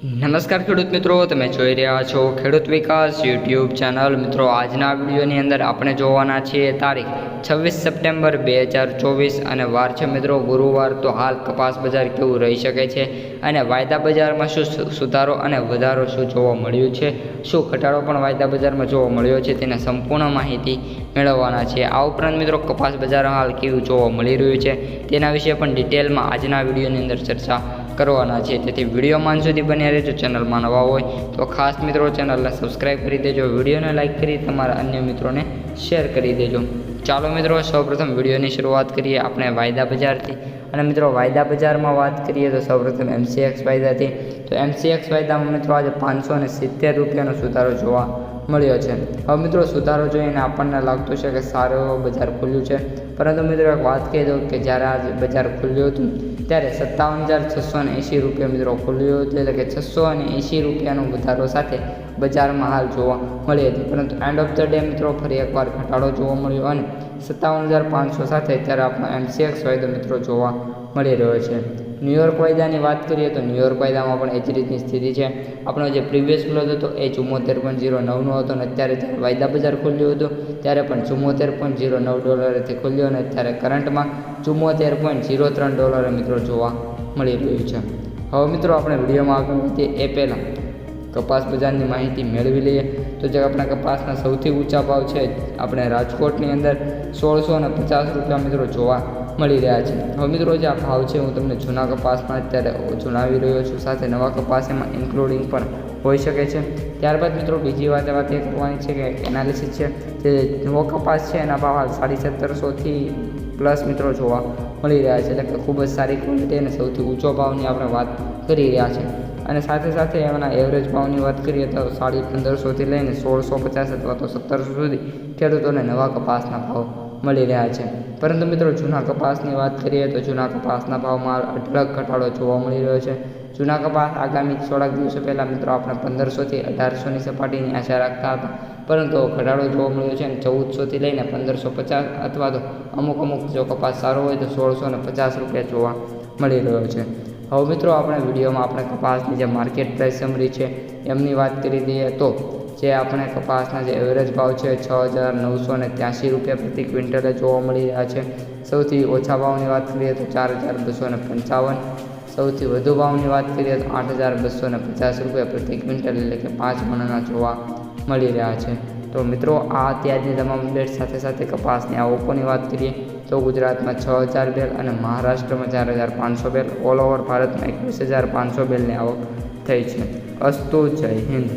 નમસ્કાર ખેડૂત મિત્રો, તમે જોઈ રહ્યા છો ખેડૂત વિકાસ યુટ્યુબ ચેનલ। મિત્રો, આજના વિડીયોની અંદર આપણે જોવાના છીએ તારીખ 26 સપ્ટેમ્બર 2024 અને વાર છે મિત્રો ગુરુવાર। તો હાલ કપાસ બજાર કેવું રહી શકે છે અને વાયદા બજારમાં શું સુધારો અને વધારો શું જોવા મળ્યું છે, શું ઘટાડો પણ વાયદા બજારમાં જોવા મળ્યો છે, તેના સંપૂર્ણ માહિતી મેળવવાના છે। આ ઉપરાંત મિત્રો કપાસ બજાર હાલ કેવું જોવા મળી રહ્યું છે તેના વિશે પણ ડિટેલમાં આજના વિડીયોની અંદર ચર્ચા કરવાના છે। તેથી વિડીયોમાં અંત સુધી બન્યા રહેજો। ચેનલમાં નવા હોય તો ખાસ મિત્રો ચેનલને સબસ્ક્રાઈબ કરી દેજો, વિડીયોને લાઇક કરી તમારા અન્ય મિત્રોને શેર કરી દેજો। ચાલો મિત્રો, સૌપ્રથમ વિડીયોની શરૂઆત કરીએ આપણે વાયદા બજારથી। અને મિત્રો વાયદા બજારમાં વાત કરીએ તો સૌપ્રથમ MCX વાયદાથી। તો MCX વાયદામાં મિત્રો આજે 570 રૂપિયાનો સુધારો જોવા મળ્યો છે। હવે મિત્રો સુધારો જોઈને આપણને લાગતું છે કે સારો એવો બજાર ખુલ્યું છે, પરંતુ મિત્રો એક વાત કહી દઉં કે જ્યારે આ બજાર ખુલ્યું હતું ત્યારે 57,680 રૂપિયા મિત્રો ખુલ્યું હતું, એટલે કે 680 રૂપિયાનો વધારો સાથે બજારમાં હાલ જોવા મળી હતી। પરંતુ એન્ડ ઓફ ધ ડે મિત્રો ફરી એકવાર ઘટાડો જોવા મળ્યો અને 57,500 સાથે અત્યારે આપણો MCX વાયદો મિત્રો જોવા મળી રહ્યો છે। ન્યુયોર્ક વાયદાની વાત કરીએ તો ન્યુયોર્ક વાયદામાં પણ એ જ રીતની સ્થિતિ છે। આપણો જે પ્રીવિયસ ક્લોઝ હતો એ 74.09નો હતો અને અત્યારે જ્યારે વાયદા બજાર ખુલ્યું હતું ત્યારે પણ 74.09 ખુલ્યો અને અત્યારે કરંટમાં $74.03 મિત્રો જોવા મળી રહ્યું છે। હવે મિત્રો આપણે વિડીયોમાં આગળ વધીએ એ પહેલાં કપાસ બજારની માહિતી મેળવી લઈએ। તો જે આપણા કપાસના સૌથી ઊંચા ભાવ છે આપણે રાજકોટની અંદર 1650 રૂપિયા મિત્રો જોવા મળી રહ્યા છે। હવે મિત્રો જે આ ભાવ છે હું તમને જૂના કપાસમાં અત્યારે જણાવી રહ્યો છું, સાથે નવા કપાસ એમાં ઇન્ક્લુડિંગ પણ હોઈ શકે છે। ત્યારબાદ મિત્રો બીજી વાત એ કરવાની છે કે એનાલિસિસ છે, જે નવો કપાસ છે એના ભાવ હાલ 1750 પ્લસ મિત્રો જોવા મળી રહ્યા છે, એટલે કે ખૂબ જ સારી ક્વોલિટી અને સૌથી ઊંચો ભાવની આપણે વાત કરી રહ્યા છીએ। અને સાથે સાથે એના એવરેજ ભાવની વાત કરીએ તો 1550 લઈને 1650 અથવા તો 1700 સુધી ખેડૂતોને નવા કપાસના ભાવ મળી રહ્યા છે। પરંતુ મિત્રો જૂના કપાસની વાત કરીએ તો જૂના કપાસના ભાવમાં અઢળક ઘટાડો જોવા મળી રહ્યો છે। જૂના કપાસ આગામી થોડાક દિવસો પહેલાં મિત્રો આપણે 1500થી 1800ની સપાટીની આશા રાખતા હતા, પરંતુ ઘટાડો જોવા મળ્યો છે અને 1400થી લઈને 1550 અથવા તો અમુક જો કપાસ સારો હોય તો 1650 રૂપિયા જોવા મળી રહ્યો છે। હવે મિત્રો આપણે વિડીયોમાં આપણે કપાસની જે માર્કેટ પ્રાઇસ સમરી છે એમની વાત કરી દઈએ તો જે આપણે કપાસના જે એવરેજ ભાવ છે 6,983 રૂપિયા પ્રતિ ક્વિન્ટલે જોવા મળી રહ્યા છે। સૌથી ઓછા ભાવની વાત કરીએ તો 4,255, સૌથી વધુ ભાવની વાત કરીએ તો 8,250 રૂપિયા પ્રતિ ક્વિન્ટલ, એટલે કે 5 ગણાના જોવા મળી રહ્યા છે। તો મિત્રો આ અત્યારની તમામ અપડેટ સાથે કપાસની આવકોની વાત કરીએ તો ગુજરાતમાં 6,000 બેલ અને મહારાષ્ટ્રમાં 4,500 બેલ, ઓલ ઓવર ભારતમાં 21,500 બેલની આવક થઈ છે। અસ્તુ, જય હિન્દ।